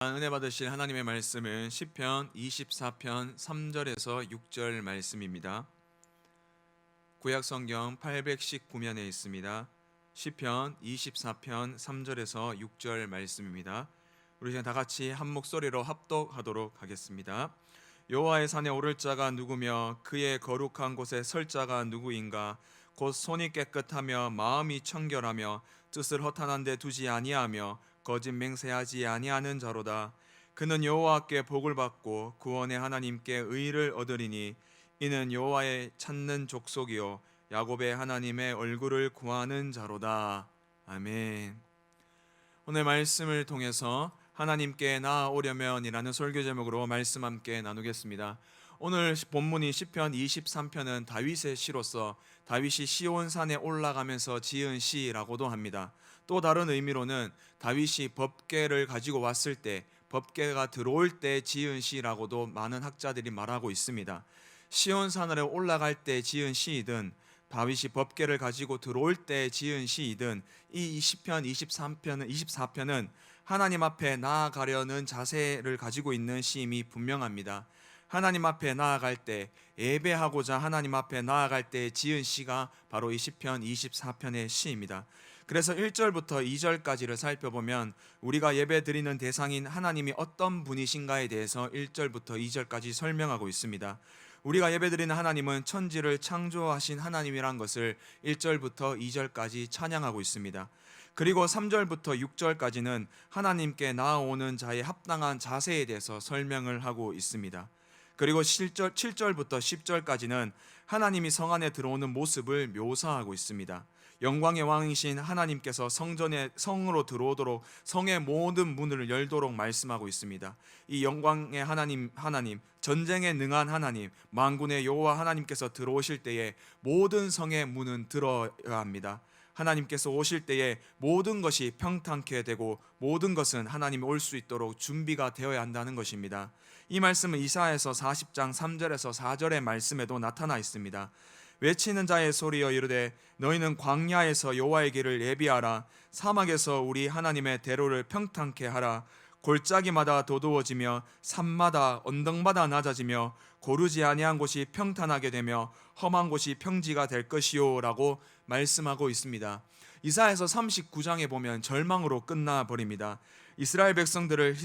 은혜 받으실 하나님의 말씀은 시편 24편 3절에서 6절 말씀입니다. 구약 성경 819면에 있습니다. 시편 24편 3절에서 6절 말씀입니다. 우리 다 같이 한 목소리로 합독하도록 하겠습니다. 여호와의 산에 오를 자가 누구며 그의 거룩한 곳에 설 자가 누구인가? 곧 손이 깨끗하며 마음이 청결하며 뜻을 허탄한 데 두지 아니하며 거짓 맹세하지 아니하는 자로다. 그는 여호와께 복을 받고 구원의 하나님께 의를 얻으리니 이는 여호와의 찾는 족속이요 야곱의 하나님의 얼굴을 구하는 자로다. 아멘. 오늘 말씀을 통해서 하나님께 나아오려면이라는 설교 제목으로 말씀 함께 나누겠습니다. 오늘 본문이 시편 23편은 다윗의 시로서 다윗이 시온산에 올라가면서 지은 시라고도 합니다. 또 다른 의미로는 다윗이 법궤를 가지고 왔을 때, 법궤가 들어올 때 지은 시라고도 많은 학자들이 말하고 있습니다. 시온산으로 올라갈 때 지은 시이든 다윗이 법궤를 가지고 들어올 때 지은 시이든 이 시편 24편은 하나님 앞에 나아가려는 자세를 가지고 있는 시임이 분명합니다. 하나님 앞에 나아갈 때, 예배하고자 하나님 앞에 나아갈 때 지은 시가 바로 이 시편 24편의 시입니다. 그래서 1절부터 2절까지를 살펴보면 우리가 예배 드리는 대상인 하나님이 어떤 분이신가에 대해서 1절부터 2절까지 설명하고 있습니다. 우리가 예배드리는 하나님은 천지를 창조하신 하나님이란 것을 1절부터 2절까지 찬양하고 있습니다. 그리고 3절부터 6절까지는 하나님께 나아오는 자의 합당한 자세에 대해서 설명을 하고 있습니다. 그리고 7절부터 10절까지는 하나님이 성 안에 들어오는 모습을 묘사하고 있습니다. 영광의 왕이신 하나님께서 성으로 들어오도록 성의 모든 문을 열도록 말씀하고 있습니다. 이 영광의 하나님, 전쟁에 능한 하나님, 만군의 여호와 하나님께서 들어오실 때에 모든 성의 문은 들어야 합니다. 하나님께서 오실 때에 모든 것이 평탄케 되고 모든 것은 하나님이 올 수 있도록 준비가 되어야 한다는 것입니다. 이 말씀은 이사야서 40장 3절에서 4절의 말씀에도 나타나 있습니다. 외치는 자의 소리여 이르되 너희는 광야에서 여호와의 길을 예비하라. 사막에서 우리 하나님의 대로를 평탄케 하라. 골짜기마다 도두어지며 산마다 언덕마다 낮아지며 고르지 아니한 곳이 평탄하게 되며 험한 곳이 평지가 될 것이요 라고 말씀하고 있습니다. 이사야서 39장에 보면 절망으로 끝나버립니다. 이스라엘 백성들을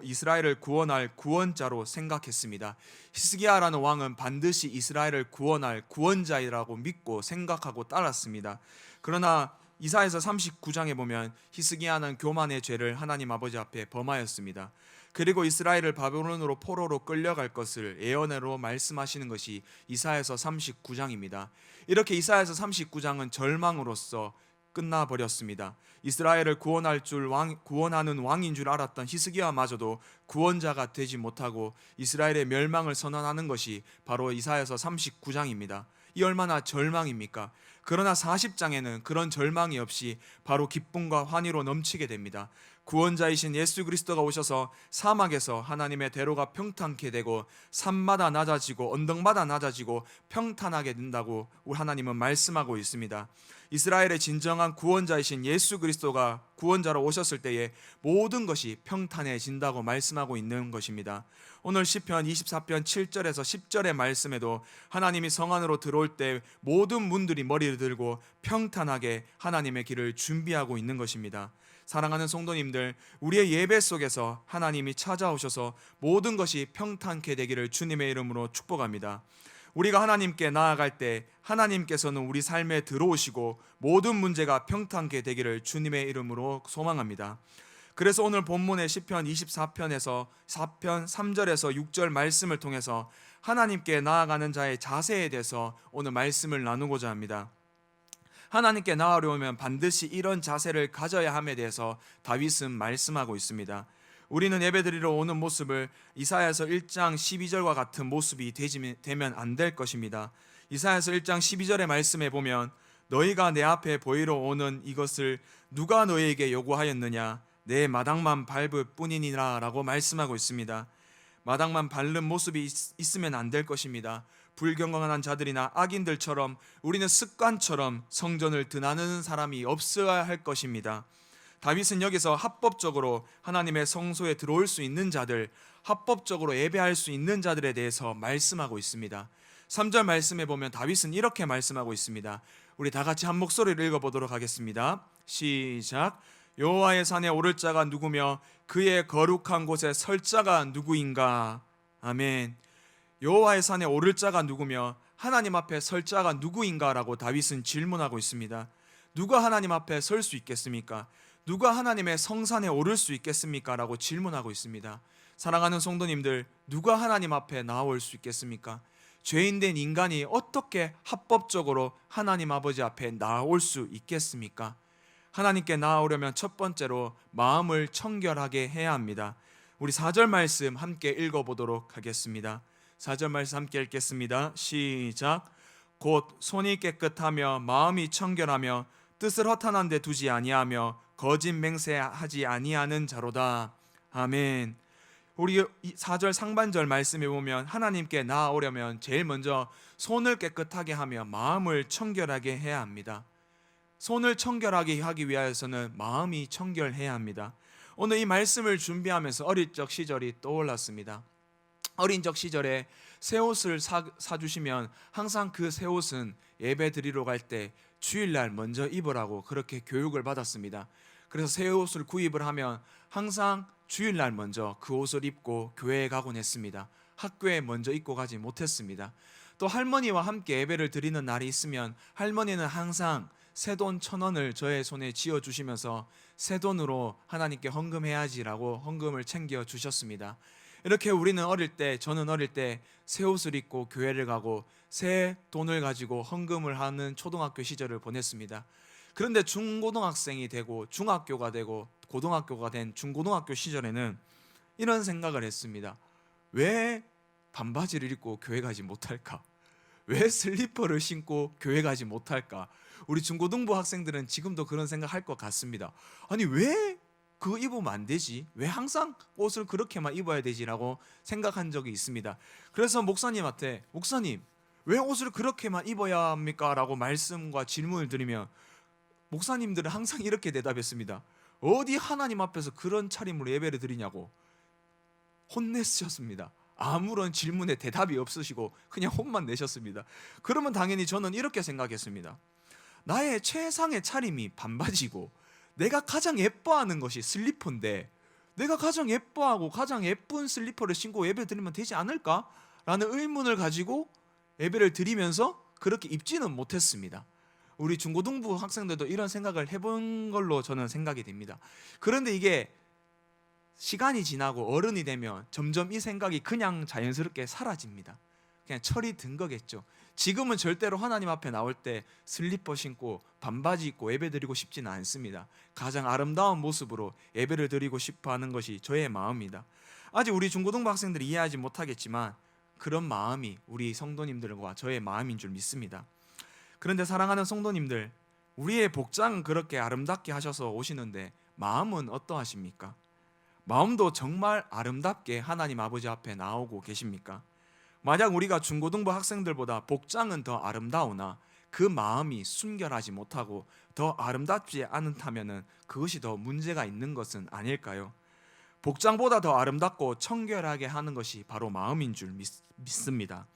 이스라엘을 구원할 구원자로 생각했습니다. 히스기야라는 왕은 반드시 이스라엘을 구원할 구원자이라고 믿고 생각하고 따랐습니다. 그러나 이사야서 39장에 보면 히스기야는 교만의 죄를 하나님 아버지 앞에 범하였습니다. 그리고 이스라엘을 바벨론으로 포로로 끌려갈 것을 예언으로 말씀하시는 것이 이사야서 39장입니다. 이렇게 이사야서 39장은 절망으로써 끝나버렸습니다. 이스라엘을 구원하는 왕인 줄 알았던 히스기야마저도 구원자가 되지 못하고 이스라엘의 멸망을 선언하는 것이 바로 이사야서 39장입니다. 이 얼마나 절망입니까? 그러나 40장에는 그런 절망이 없이 바로 기쁨과 환희로 넘치게 됩니다. 구원자이신 예수 그리스도가 오셔서 사막에서 하나님의 대로가 평탄케 되고 산마다 낮아지고 언덕마다 낮아지고 평탄하게 된다고 우리 하나님은 말씀하고 있습니다. 이스라엘의 진정한 구원자이신 예수 그리스도가 구원자로 오셨을 때에 모든 것이 평탄해진다고 말씀하고 있는 것입니다. 오늘 시편 24편 7절에서 10절의 말씀에도 하나님이 성 안으로 들어올 때 모든 문들이 머리를 들고 평탄하게 하나님의 길을 준비하고 있는 것입니다. 사랑하는 성도님들, 우리의 예배 속에서 하나님이 찾아오셔서 모든 것이 평탄케 되기를 주님의 이름으로 축복합니다. 우리가 하나님께 나아갈 때 하나님께서는 우리 삶에 들어오시고 모든 문제가 평탄케 되기를 주님의 이름으로 소망합니다. 그래서 오늘 본문의 시편 24편에서 4편 3절에서 6절 말씀을 통해서 하나님께 나아가는 자의 자세에 대해서 오늘 말씀을 나누고자 합니다. 하나님께 나아오려면 반드시 이런 자세를 가져야 함에 대해서 다윗은 말씀하고 있습니다. 우리는 예배드리러 오는 모습을 이사야서 1장 12절과 같은 모습이 되면 안 될 것입니다. 이사야서 1장 12절의 말씀에 보면 너희가 내 앞에 보이러 오는 이것을 누가 너희에게 요구하였느냐? 내 마당만 밟을 뿐이니라 라고 말씀하고 있습니다. 마당만 밟는 모습이 있으면 안 될 것입니다. 불경건한 자들이나 악인들처럼 우리는 습관처럼 성전을 드나드는 사람이 없어야 할 것입니다. 다윗은 여기서 합법적으로 하나님의 성소에 들어올 수 있는 자들, 합법적으로 예배할 수 있는 자들에 대해서 말씀하고 있습니다. 3절 말씀에 보면 다윗은 이렇게 말씀하고 있습니다. 우리 다 같이 한 목소리를 읽어보도록 하겠습니다. 시작. 여호와의 산에 오를 자가 누구며 그의 거룩한 곳에 설 자가 누구인가. 아멘. 여호와의 산에 오를 자가 누구며 하나님 앞에 설 자가 누구인가라고 다윗은 질문하고 있습니다. 누가 하나님 앞에 설 수 있겠습니까? 누가 하나님의 성산에 오를 수 있겠습니까? 라고 질문하고 있습니다. 사랑하는 성도님들, 누가 하나님 앞에 나올 수 있겠습니까? 죄인된 인간이 어떻게 합법적으로 하나님 아버지 앞에 나올 수 있겠습니까? 하나님께 나아오려면 첫 번째로 마음을 청결하게 해야 합니다. 우리 4절 말씀 함께 읽어보도록 하겠습니다. 4절 말씀 함께 읽겠습니다. 시작. 곧 손이 깨끗하며 마음이 청결하며 뜻을 허탄한 데 두지 아니하며 거짓 맹세하지 아니하는 자로다. 아멘. 우리 4절 상반절 말씀에 보면 하나님께 나아오려면 제일 먼저 손을 깨끗하게 하며 마음을 청결하게 해야 합니다. 손을 청결하게 하기 위해서는 마음이 청결해야 합니다. 오늘 이 말씀을 준비하면서 어릴 적 시절이 떠올랐습니다. 어린 적 시절에 새 옷을 사주시면 항상 그 새 옷은 예배 드리러 갈 때 주일날 먼저 입으라고 그렇게 교육을 받았습니다. 그래서 새 옷을 구입을 하면 항상 주일날 먼저 그 옷을 입고 교회에 가곤 했습니다. 학교에 먼저 입고 가지 못했습니다. 또 할머니와 함께 예배를 드리는 날이 있으면 할머니는 항상 새돈 1,000원을 저의 손에 쥐어주시면서 새돈으로 하나님께 헌금해야지라고 헌금을 챙겨 주셨습니다. 이렇게 저는 어릴 때 새 옷을 입고 교회를 가고 새 돈을 가지고 헌금을 하는 초등학교 시절을 보냈습니다. 그런데 중고등학생이 되고 중학교가 되고 고등학교가 된 중고등학교 시절에는 이런 생각을 했습니다. 왜 반바지를 입고 교회 가지 못할까? 왜 슬리퍼를 신고 교회 가지 못할까? 우리 중고등부 학생들은 지금도 그런 생각할 것 같습니다. 아니 왜 그거 입으면 안 되지? 왜 항상 옷을 그렇게만 입어야 되지라고 생각한 적이 있습니다. 그래서 목사님한테 목사님 왜 옷을 그렇게만 입어야 합니까? 라고 말씀과 질문을 드리면 목사님들은 항상 이렇게 대답했습니다. 어디 하나님 앞에서 그런 차림으로 예배를 드리냐고 혼내셨습니다. 아무런 질문에 대답이 없으시고 그냥 혼만 내셨습니다. 그러면 당연히 저는 이렇게 생각했습니다. 나의 최상의 차림이 반바지고 내가 가장 예뻐하는 것이 슬리퍼인데 내가 가장 예뻐하고 가장 예쁜 슬리퍼를 신고 예배 드리면 되지 않을까? 라는 의문을 가지고 예배를 드리면서 그렇게 입지는 못했습니다. 우리 중고등부 학생들도 이런 생각을 해본 걸로 저는 생각이 됩니다. 그런데 이게 시간이 지나고 어른이 되면 점점 이 생각이 그냥 자연스럽게 사라집니다. 그냥 철이 든 거겠죠. 지금은 절대로 하나님 앞에 나올 때 슬리퍼 신고 반바지 입고 예배 드리고 싶지는 않습니다. 가장 아름다운 모습으로 예배를 드리고 싶어 하는 것이 저의 마음입니다. 아직 우리 중고등부 학생들이 이해하지 못하겠지만 그런 마음이 우리 성도님들과 저의 마음인 줄 믿습니다. 그런데 사랑하는 성도님들, 우리의 복장은 그렇게 아름답게 하셔서 오시는데 마음은 어떠하십니까? 마음도 정말 아름답게 하나님 아버지 앞에 나오고 계십니까? 만약 우리가 중고등부 학생들보다 복장은 더 아름다우나 그 마음이 순결하지 못하고 더 아름답지 않다면 그것이 더 문제가 있는 것은 아닐까요? 복장보다 더 아름답고 청결하게 하는 것이 바로 마음인 줄 믿습니다.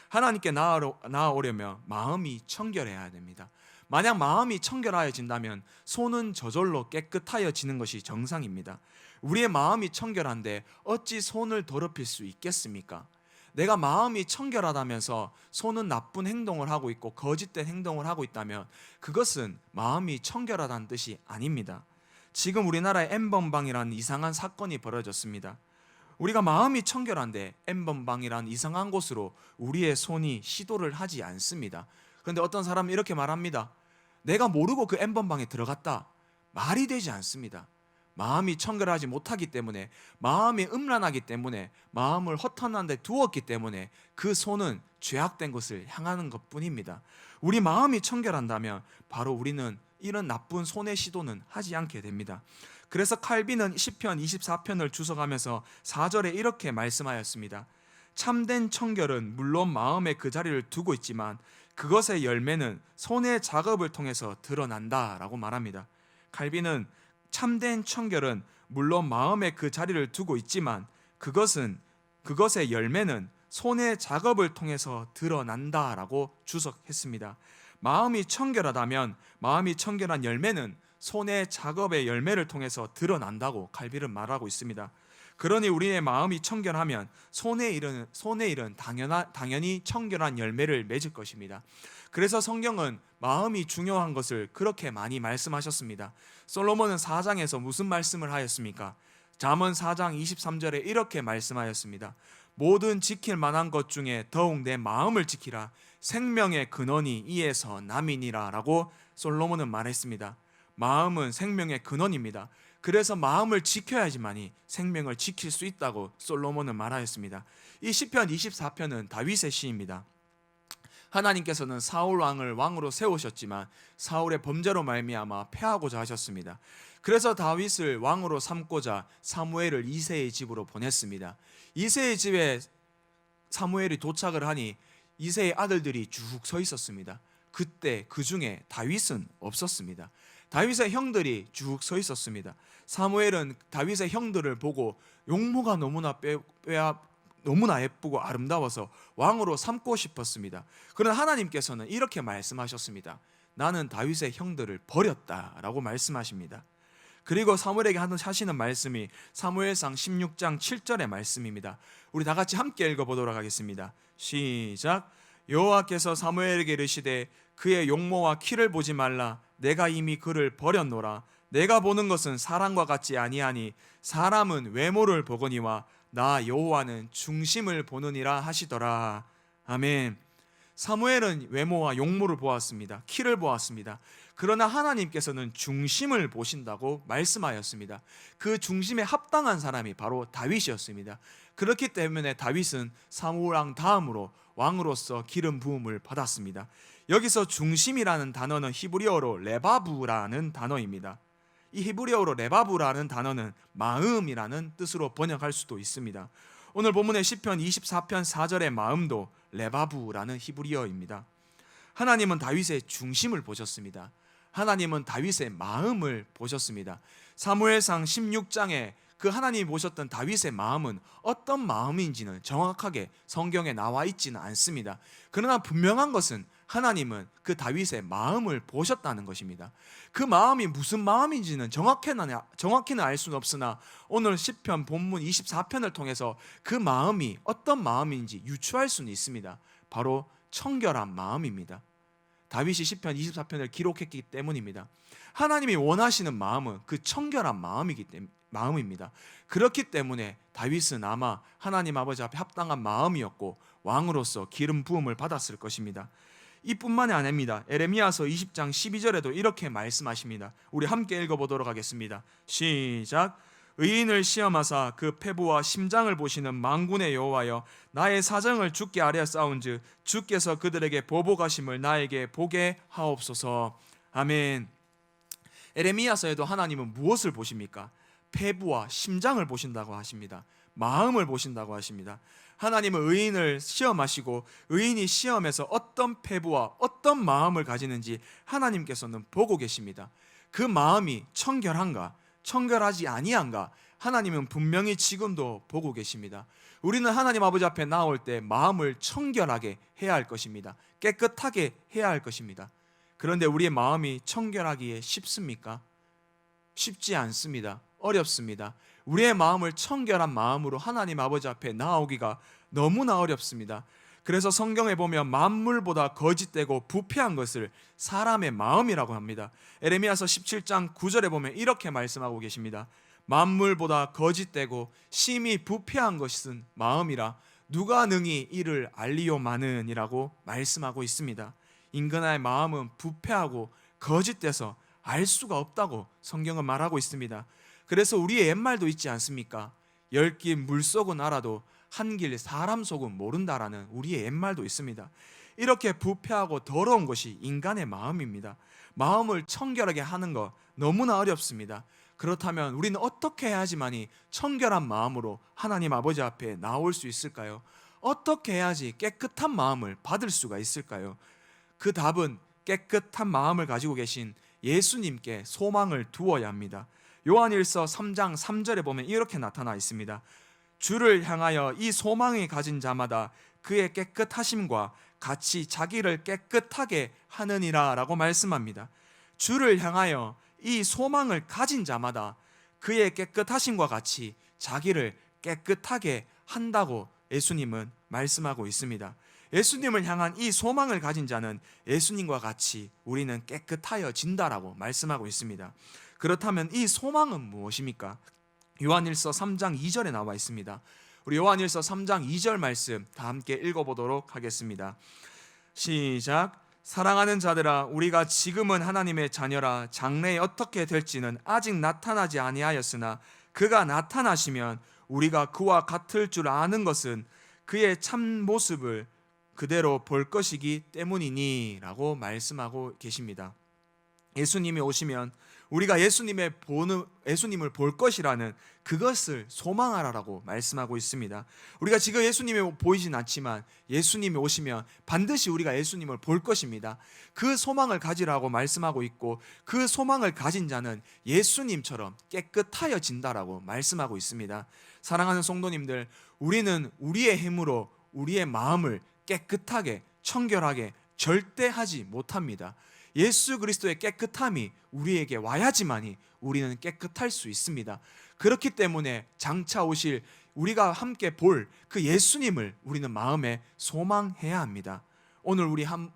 하나님께 나아오려면 마음이 청결해야 됩니다. 만약 마음이 청결하여진다면 손은 저절로 깨끗하여지는 것이 정상입니다. 우리의 마음이 청결한데 어찌 손을 더럽힐 수 있겠습니까? 내가 마음이 청결하다면서 손은 나쁜 행동을 하고 있고 거짓된 행동을 하고 있다면 그것은 마음이 청결하다는 뜻이 아닙니다. 지금 우리나라에 N번방이라는 이상한 사건이 벌어졌습니다. 우리가 마음이 청결한데 N번방이라는 이상한 곳으로 우리의 손이 시도를 하지 않습니다. 그런데 어떤 사람은 이렇게 말합니다. 내가 모르고 그 N번방에 들어갔다. 말이 되지 않습니다. 마음이 청결하지 못하기 때문에, 마음이 음란하기 때문에, 마음을 허탄한 데 두었기 때문에 그 손은 죄악된 것을 향하는 것뿐입니다. 우리 마음이 청결한다면 바로 우리는 이런 나쁜 손의 시도는 하지 않게 됩니다. 그래서 칼빈은 시편 24편을 주석하면서 4절에 이렇게 말씀하였습니다. 참된 청결은 물론 마음에 그 자리를 두고 있지만 그것의 열매는 손의 작업을 통해서 드러난다라고 말합니다. 칼빈은 참된 청결은 물론 마음에 그 자리를 두고 있지만 그것의 열매는 손의 작업을 통해서 드러난다라고 주석했습니다. 마음이 청결하다면 마음이 청결한 열매는 손의 작업의 열매를 통해서 드러난다고 칼빈은 말하고 있습니다. 그러니 우리의 마음이 청결하면 손의 일은 당연히 청결한 열매를 맺을 것입니다. 그래서 성경은 마음이 중요한 것을 그렇게 많이 말씀하셨습니다. 솔로몬은 4장에서 무슨 말씀을 하였습니까? 잠언 4장 23절에 이렇게 말씀하였습니다. 모든 지킬 만한 것 중에 더욱 내 마음을 지키라. 생명의 근원이 이에서 남이니라 라고 솔로몬은 말했습니다. 마음은 생명의 근원입니다. 그래서 마음을 지켜야지만이 생명을 지킬 수 있다고 솔로몬은 말하였습니다. 이 시편 24편은 다윗의 시입니다. 하나님께서는 사울 왕을 왕으로 세우셨지만 사울의 범죄로 말미암아 패하고자 하셨습니다. 그래서 다윗을 왕으로 삼고자 사무엘을 이새의 집으로 보냈습니다. 이새의 집에 사무엘이 도착을 하니 이새의 아들들이 쭉 서 있었습니다. 그때 그 중에 다윗은 없었습니다. 다윗의 형들이 쭉 서 있었습니다. 사무엘은 다윗의 형들을 보고 용모가 너무나 예쁘고 아름다워서 왕으로 삼고 싶었습니다. 그러나 하나님께서는 이렇게 말씀하셨습니다. 나는 다윗의 형들을 버렸다라고 말씀하십니다. 그리고 사무엘에게 하시는 말씀이 사무엘상 16장 7절의 말씀입니다. 우리 다 같이 함께 읽어보도록 하겠습니다. 시작. 여호와께서 사무엘에게 이르시되 그의 용모와 키를 보지 말라. 내가 이미 그를 버렸노라. 내가 보는 것은 사람과 같지 아니하니 사람은 외모를 보거니와 나 여호와는 중심을 보느니라 하시더라. 아멘. 사무엘은 외모와 용모를 보았습니다. 키를 보았습니다. 그러나 하나님께서는 중심을 보신다고 말씀하였습니다. 그 중심에 합당한 사람이 바로 다윗이었습니다. 그렇기 때문에 다윗은 사무엘 왕 다음으로 왕으로서 기름 부음을 받았습니다. 여기서 중심이라는 단어는 히브리어로 레바브라는 단어입니다. 이 히브리어로 레바브라는 단어는 마음이라는 뜻으로 번역할 수도 있습니다. 오늘 본문의 시편 24편 4절의 마음도 레바브라는 히브리어입니다. 하나님은 다윗의 중심을 보셨습니다. 하나님은 다윗의 마음을 보셨습니다. 사무엘상 16장에 그 하나님이 보셨던 다윗의 마음은 어떤 마음인지는 정확하게 성경에 나와 있지는 않습니다. 그러나 분명한 것은 하나님은 그 다윗의 마음을 보셨다는 것입니다. 그 마음이 무슨 마음인지는 정확히는 알 수는 없으나 오늘 시편 본문 24편을 통해서 그 마음이 어떤 마음인지 유추할 수는 있습니다. 바로 청결한 마음입니다. 다윗이 시편 24편을 기록했기 때문입니다. 하나님이 원하시는 마음은 그 청결한 마음입니다. 그렇기 때문에 다윗은 아마 하나님 아버지 앞에 합당한 마음이었고 왕으로서 기름 부음을 받았을 것입니다. 이뿐만이 아닙니다. 에레미야서 20장 12절에도 이렇게 말씀하십니다. 우리 함께 읽어보도록 하겠습니다. 시작. 의인을 시험하사 그 패부와 심장을 보시는 만군의 여호와여, 나의 사정을 주께 아뢰어 싸운즉 주께서 그들에게 보복하심을 나에게 보게 하옵소서. 아멘. 에레미야서에도 하나님은 무엇을 보십니까? 패부와 심장을 보신다고 하십니다. 마음을 보신다고 하십니다. 하나님은 의인을 시험하시고 의인이 시험에서 어떤 패부와 어떤 마음을 가지는지 하나님께서는 보고 계십니다. 그 마음이 청결한가, 청결하지 아니한가, 하나님은 분명히 지금도 보고 계십니다. 우리는 하나님 아버지 앞에 나올 때 마음을 청결하게 해야 할 것입니다. 깨끗하게 해야 할 것입니다. 그런데 우리의 마음이 청결하기에 쉽습니까? 쉽지 않습니다. 어렵습니다. 우리의 마음을 청결한 마음으로 하나님 아버지 앞에 나오기가 너무나 어렵습니다. 그래서 성경에 보면 만물보다 거짓되고 부패한 것을 사람의 마음이라고 합니다. 에레미야서 17장 9절에 보면 이렇게 말씀하고 계십니다. 만물보다 거짓되고 심히 부패한 것은 마음이라 누가 능히 이를 알리오마는이라고 말씀하고 있습니다. 인간의 마음은 부패하고 거짓돼서 알 수가 없다고 성경은 말하고 있습니다. 그래서 우리의 옛말도 있지 않습니까? 열길 물속은 알아도 한길 사람 속은 모른다라는 우리의 옛말도 있습니다. 이렇게 부패하고 더러운 것이 인간의 마음입니다. 마음을 청결하게 하는 것 너무나 어렵습니다. 그렇다면 우리는 어떻게 해야지만이 청결한 마음으로 하나님 아버지 앞에 나올 수 있을까요? 어떻게 해야지 깨끗한 마음을 받을 수가 있을까요? 그 답은 깨끗한 마음을 가지고 계신 예수님께 소망을 두어야 합니다. 요한일서 3장 3절에 보면 이렇게 나타나 있습니다. 주를 향하여 이 소망이 가진 자마다 그의 깨끗하심과 같이 자기를 깨끗하게 하느니라 라고 말씀합니다. 주를 향하여 이 소망을 가진 자마다 그의 깨끗하심과 같이 자기를 깨끗하게 한다고 예수님은 말씀하고 있습니다. 예수님을 향한 이 소망을 가진 자는 예수님과 같이 우리는 깨끗하여진다라고 말씀하고 있습니다. 그렇다면 이 소망은 무엇입니까? 요한일서 3장 2절에 나와 있습니다. 우리 요한일서 3장 2절 말씀 다 함께 읽어보도록 하겠습니다. 시작. 사랑하는 자들아, 우리가 지금은 하나님의 자녀라. 장래에 어떻게 될지는 아직 나타나지 아니하였으나 그가 나타나시면 우리가 그와 같을 줄 아는 것은 그의 참 모습을 그대로 볼 것이기 때문이니 라고 말씀하고 계십니다. 예수님이 오시면 우리가 예수님을 볼 것이라는 그것을 소망하라라고 말씀하고 있습니다. 우리가 지금 예수님이 보이진 않지만 예수님이 오시면 반드시 우리가 예수님을 볼 것입니다. 그 소망을 가지라고 말씀하고 있고, 그 소망을 가진 자는 예수님처럼 깨끗하여진다라고 말씀하고 있습니다. 사랑하는 성도님들, 우리는 우리의 힘으로 우리의 마음을 깨끗하게 청결하게 절대 하지 못합니다. 예수 그리스도의 깨끗함이 우리에게 와야지만이 우리는 깨끗할 수 있습니다. 그렇기 때문에 장차 오실 우리가 함께 볼 그 예수님을 우리는 마음에 소망해야 합니다. 오늘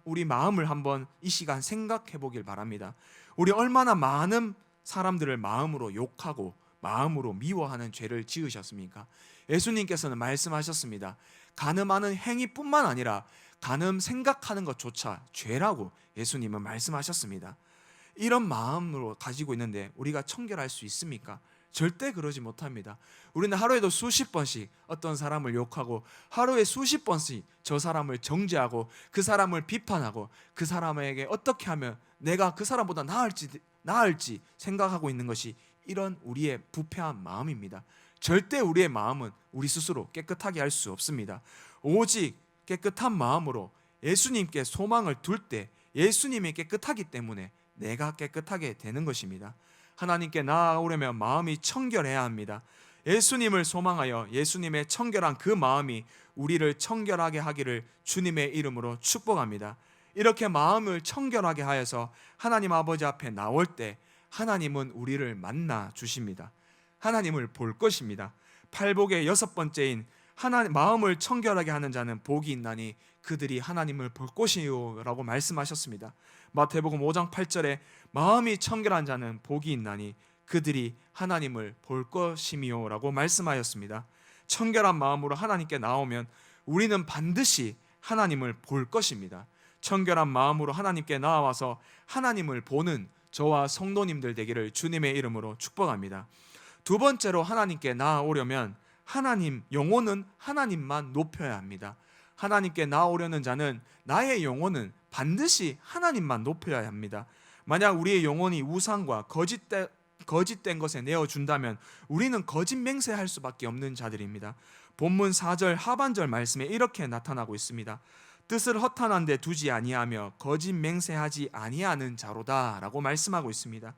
우리 마음을 한번 이 시간 생각해 보길 바랍니다. 우리 얼마나 많은 사람들을 마음으로 욕하고 마음으로 미워하는 죄를 지으셨습니까? 예수님께서는 말씀하셨습니다. 간음하는 행위뿐만 아니라 간음 생각하는 것조차 죄라고 예수님은 말씀하셨습니다. 이런 마음으로 가지고 있는데 우리가 청결할 수 있습니까? 절대 그러지 못합니다. 우리는 하루에도 수십 번씩 어떤 사람을 욕하고 하루에 수십 번씩 저 사람을 정죄하고 그 사람을 비판하고 그 사람에게 어떻게 하면 내가 그 사람보다 나을지 생각하고 있는 것이 이런 우리의 부패한 마음입니다. 절대 우리의 마음은 우리 스스로 깨끗하게 할 수 없습니다. 오직 깨끗한 마음으로 예수님께 소망을 둘 때 예수님이 깨끗하기 때문에 내가 깨끗하게 되는 것입니다. 하나님께 나아오려면 마음이 청결해야 합니다. 예수님을 소망하여 예수님의 청결한 그 마음이 우리를 청결하게 하기를 주님의 이름으로 축복합니다. 이렇게 마음을 청결하게 하여서 하나님 아버지 앞에 나올 때 하나님은 우리를 만나 주십니다. 하나님을 볼 것입니다. 팔복의 6번째인 마음을 청결하게 하는 자는 복이 있나니 그들이 하나님을 볼 것이요 라고 말씀하셨습니다. 마태복음 5장 8절에 마음이 청결한 자는 복이 있나니 그들이 하나님을 볼 것이요 라고 말씀하였습니다. 청결한 마음으로 하나님께 나오면 우리는 반드시 하나님을 볼 것입니다. 청결한 마음으로 하나님께 나와서 하나님을 보는 저와 성도님들 되기를 주님의 이름으로 축복합니다. 두 번째로 하나님께 나아오려면 영혼은 하나님만 높여야 합니다. 하나님께 나아오려는 자는 나의 영혼은 반드시 하나님만 높여야 합니다. 만약 우리의 영혼이 우상과 거짓된 것에 내어준다면 우리는 거짓 맹세할 수밖에 없는 자들입니다. 본문 4절 하반절 말씀에 이렇게 나타나고 있습니다. 뜻을 허탄한 데 두지 아니하며 거짓 맹세하지 아니하는 자로다 라고 말씀하고 있습니다.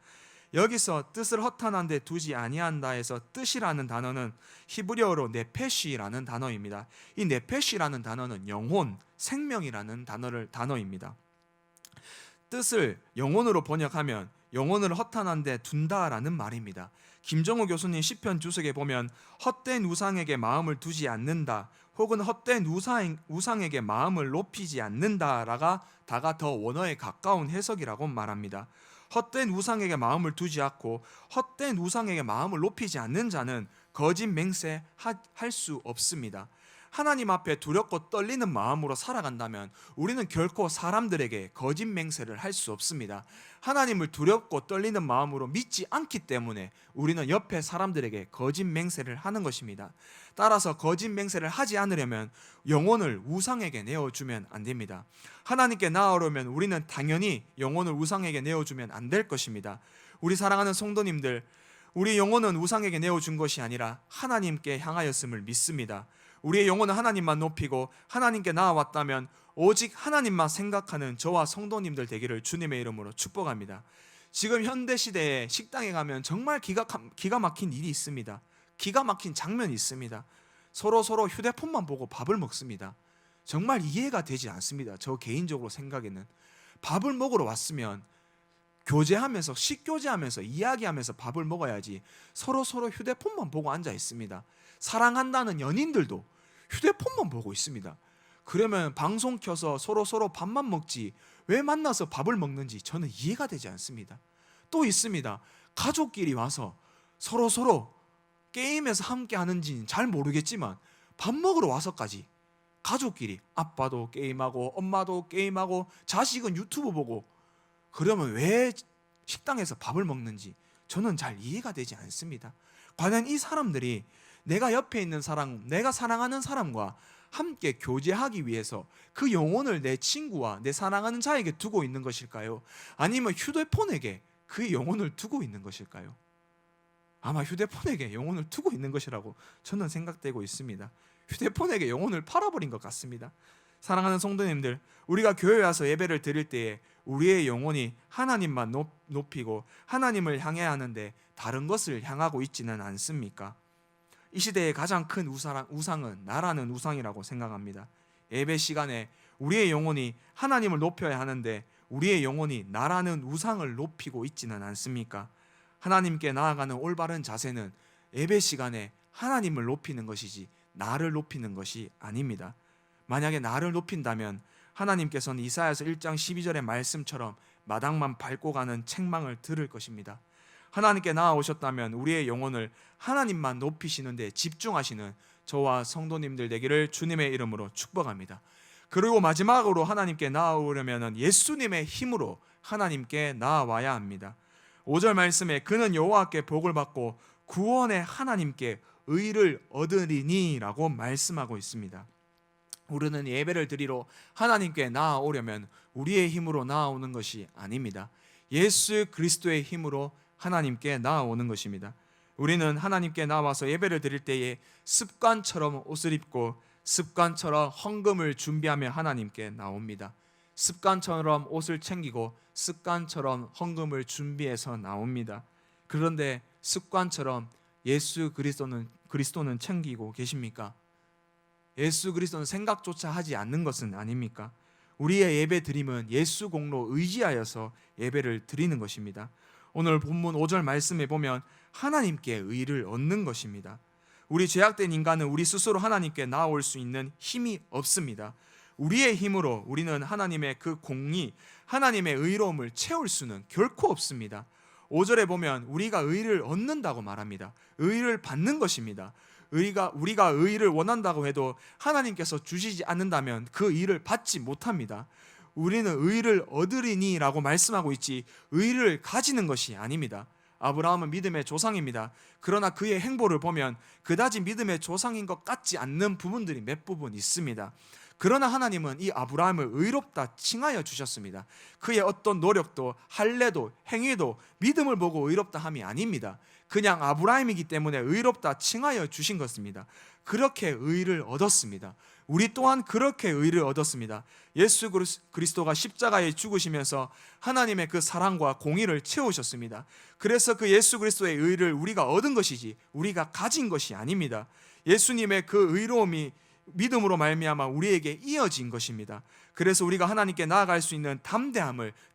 여기서 뜻을 허탄한 데 두지 아니한다에서 뜻이라는 단어는 히브리어로 네페시라는 단어입니다. 이 네페시라는 단어는 영혼, 생명이라는 단어입니다. 뜻을 영혼으로 번역하면 영혼을 허탄한 데 둔다라는 말입니다. 김정호 교수님 시편 주석에 보면 헛된 우상에게 마음을 두지 않는다 혹은 헛된 우상에게 마음을 높이지 않는다라가 다가 더 원어에 가까운 해석이라고 말합니다. 헛된 우상에게 마음을 두지 않고 헛된 우상에게 마음을 높이지 않는 자는 거짓 맹세할 수 없습니다. 하나님 앞에 두렵고 떨리는 마음으로 살아간다면 우리는 결코 사람들에게 거짓 맹세를 할 수 없습니다. 하나님을 두렵고 떨리는 마음으로 믿지 않기 때문에 우리는 옆에 사람들에게 거짓 맹세를 하는 것입니다. 따라서 거짓 맹세를 하지 않으려면 영혼을 우상에게 내어주면 안 됩니다. 하나님께 나아오려면 우리는 당연히 영혼을 우상에게 내어주면 안 될 것입니다. 우리 사랑하는 성도님들, 우리 영혼은 우상에게 내어준 것이 아니라 하나님께 향하였음을 믿습니다. 우리의 영혼은 하나님만 높이고 하나님께 나아왔다면 오직 하나님만 생각하는 저와 성도님들 되기를 주님의 이름으로 축복합니다. 지금 현대 시대에 식당에 가면 정말 기가 막힌 일이 있습니다. 기가 막힌 장면이 있습니다. 서로 휴대폰만 보고 밥을 먹습니다. 정말 이해가 되지 않습니다. 저 개인적으로 생각에는 밥을 먹으러 왔으면 교제하면서 식교제하면서 이야기하면서 밥을 먹어야지 서로 휴대폰만 보고 앉아 있습니다. 사랑한다는 연인들도 휴대폰만 보고 있습니다. 그러면 방송 켜서 서로 밥만 먹지 왜 만나서 밥을 먹는지 저는 이해가 되지 않습니다. 또 있습니다. 가족끼리 와서 서로 게임에서 함께 하는지는 잘 모르겠지만 밥 먹으러 와서까지 가족끼리 아빠도 게임하고 엄마도 게임하고 자식은 유튜브 보고 그러면 왜 식당에서 밥을 먹는지 저는 잘 이해가 되지 않습니다. 과연 이 사람들이 내가 옆에 있는 사람, 내가 사랑하는 사람과 함께 교제하기 위해서 그 영혼을 내 친구와 내 사랑하는 자에게 두고 있는 것일까요? 아니면 휴대폰에게 그 영혼을 두고 있는 것일까요? 아마 휴대폰에게 영혼을 두고 있는 것이라고 저는 생각되고 있습니다. 휴대폰에게 영혼을 팔아버린 것 같습니다. 사랑하는 성도님들, 우리가 교회에 와서 예배를 드릴 때에 우리의 영혼이 하나님만 높이고 하나님을 향해야 하는데 다른 것을 향하고 있지는 않습니까? 이 시대의 가장 큰 우상은 나라는 우상이라고 생각합니다. 예배 시간에 우리의 영혼이 하나님을 높여야 하는데 우리의 영혼이 나라는 우상을 높이고 있지는 않습니까? 하나님께 나아가는 올바른 자세는 예배 시간에 하나님을 높이는 것이지 나를 높이는 것이 아닙니다. 만약에 나를 높인다면 하나님께서는 이사야서 1장 12절의 말씀처럼 마당만 밟고 가는 책망을 들을 것입니다. 하나님께 나아오셨다면 우리의 영혼을 하나님만 높이시는 데 집중하시는 저와 성도님들 되기를 주님의 이름으로 축복합니다. 그리고 마지막으로 하나님께 나아오려면 예수님의 힘으로 하나님께 나아와야 합니다. 5절 말씀에 그는 여호와께 복을 받고 구원의 하나님께 의를 얻으리니 라고 말씀하고 있습니다. 우리는 예배를 드리러 하나님께 나아오려면 우리의 힘으로 나아오는 것이 아닙니다. 예수 그리스도의 힘으로 하나님께 나아오는 것입니다. 우리는 하나님께 나와서 예배를 드릴 때에 습관처럼 옷을 입고 습관처럼 헌금을 준비하며 하나님께 나옵니다. 습관처럼 옷을 챙기고 습관처럼 헌금을 준비해서 나옵니다. 그런데 습관처럼 예수 그리스도는 챙기고 계십니까? 예수 그리스도는 생각조차 하지 않는 것은 아닙니까? 우리의 예배 드림은 예수 공로 의지하여서 예배를 드리는 것입니다. 오늘 본문 5절 말씀에 보면 하나님께 의를 얻는 것입니다. 우리 죄악된 인간은 우리 스스로 하나님께 나아올 수 있는 힘이 없습니다. 우리의 힘으로 우리는 하나님의 그 공의, 하나님의 의로움을 채울 수는 결코 없습니다. 5절에 보면 우리가 의를 얻는다고 말합니다. 의를 받는 것입니다. 우리가 의를 원한다고 해도 하나님께서 주시지 않는다면 그 의를 받지 못합니다. 우리는 의를 얻으리니 라고 말씀하고 있지 의를 가지는 것이 아닙니다. 아브라함은 믿음의 조상입니다. 그러나 그의 행보를 보면 그다지 믿음의 조상인 것 같지 않는 부분들이 몇 부분 있습니다. 그러나 하나님은 이 아브라함을 의롭다 칭하여 주셨습니다. 그의 어떤 노력도 할례도 행위도 믿음을 보고 의롭다 함이 아닙니다. 그냥 아브라함이기 때문에 의롭다 칭하여 주신 것입니다. 그렇게 의를 얻었습니다. 우리 또한 그렇게 의를 얻었습니다. 예수 그리스도가 십자가에 죽으시면서 하나님의 그 사랑과 공의를 채우셨습니다. 그래서 그 예수 그리스도의 의를 우리가 얻은 것이지 우리가 가진 것이 아닙니다. 예수님의 그 의로움이 믿음으로 말미암아 우리에게 이어진 것입니다. 그래서 우리가 하나님께 나아갈 수 있는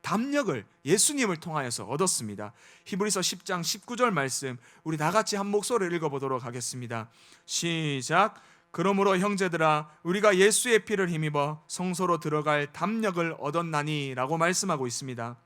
담력을 예수님을 통하여서 얻었습니다. 히브리서 10장 19절 말씀 우리 다 같이 한 목소리를 읽어보도록 하겠습니다. 시작. 그러므로 형제들아 우리가 예수의 피를 힘입어 성소로 들어갈 담력을 얻었나니 라고 말씀하고 있습니다.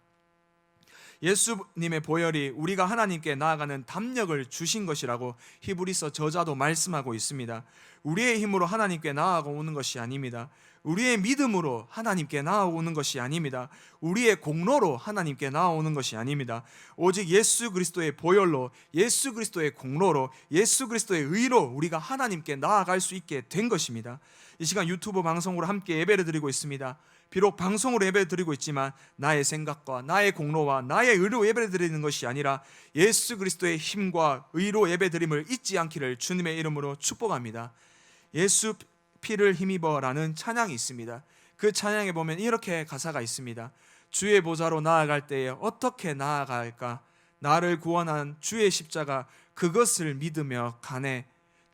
예수님의 보혈이 우리가 하나님께 나아가는 담력을 주신 것이라고 히브리서 저자도 말씀하고 있습니다. 우리의 힘으로 하나님께 나아오는 것이 아닙니다. 우리의 믿음으로 하나님께 나아오는 것이 아닙니다. 우리의 공로로 하나님께 나아오는 것이 아닙니다. 오직 예수 그리스도의 보혈로, 예수 그리스도의 공로로, 예수 그리스도의 의로 우리가 하나님께 나아갈 수 있게 된 것입니다. 이 시간 유튜브 방송으로 함께 예배를 드리고 있습니다. 비록 방송으로 예배를 드리고 있지만 나의 생각과 나의 공로와 나의 의로 예배를 드리는 것이 아니라 예수 그리스도의 힘과 의로 예배 드림을 잊지 않기를 주님의 이름으로 축복합니다. 예수 피를 힘입어라는 찬양이 있습니다. 그 찬양에 보면 이렇게 가사가 있습니다. 주의 보좌로 나아갈 때에 어떻게 나아갈까? 나를 구원한 주의 십자가, 그것을 믿으며 가네.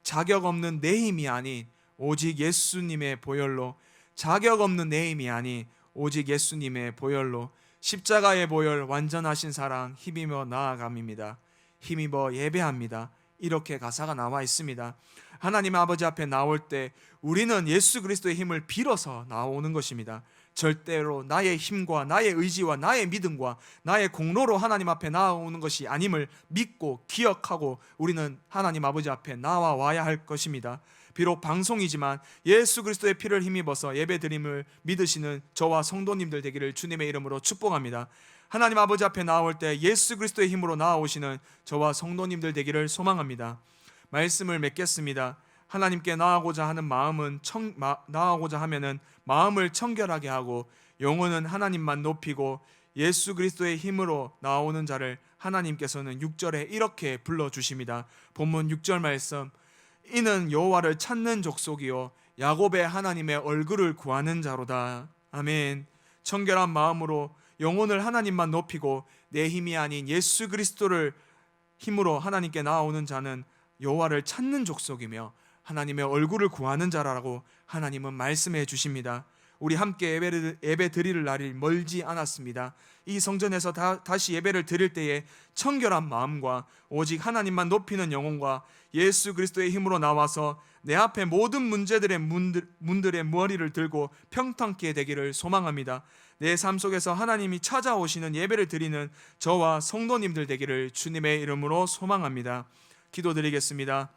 자격 없는 내 힘이 아닌 오직 예수님의 보혈로, 자격 없는 내 힘이 아닌 오직 예수님의 보혈로, 십자가의 보혈, 완전하신 사랑 힘입어 나아갑니다. 힘입어 예배합니다. 이렇게 가사가 나와 있습니다. 하나님 아버지 앞에 나올 때 우리는 예수 그리스도의 힘을 빌어서 나오는 것입니다. 절대로 나의 힘과 나의 의지와 나의 믿음과 나의 공로로 하나님 앞에 나오는 것이 아님을 믿고 기억하고 우리는 하나님 아버지 앞에 나와야 할 것입니다. 비록 방송이지만 예수 그리스도의 피를 힘입어서 예배드림을 믿으시는 저와 성도님들 되기를 주님의 이름으로 축복합니다. 하나님 아버지 앞에 나올 때 예수 그리스도의 힘으로 나아오시는 저와 성도님들 되기를 소망합니다. 말씀을 맺겠습니다. 하나님께 나아가고자 하는 나아가고자 하면은 마음을 청결하게 하고 영혼은 하나님만 높이고 예수 그리스도의 힘으로 나오는 자를 하나님께서는 6절에 이렇게 불러주십니다. 본문 6절 말씀, 이는 여호와를 찾는 족속이요 야곱의 하나님의 얼굴을 구하는 자로다. 아멘. 청결한 마음으로 영혼을 하나님만 높이고 내 힘이 아닌 예수 그리스도를 힘으로 하나님께 나아오는 자는 여호와를 찾는 족속이며 하나님의 얼굴을 구하는 자라고 하나님은 말씀해 주십니다. 우리 함께 예배 드릴 날이 멀지 않았습니다. 이 성전에서 다시 예배를 드릴 때에 청결한 마음과 오직 하나님만 높이는 영혼과 예수 그리스도의 힘으로 나와서 내 앞에 모든 문제들의 문들의 머리를 들고 평탄케 되기를 소망합니다. 내 삶 속에서 하나님이 찾아오시는 예배를 드리는 저와 성도님들 되기를 주님의 이름으로 소망합니다. 기도드리겠습니다.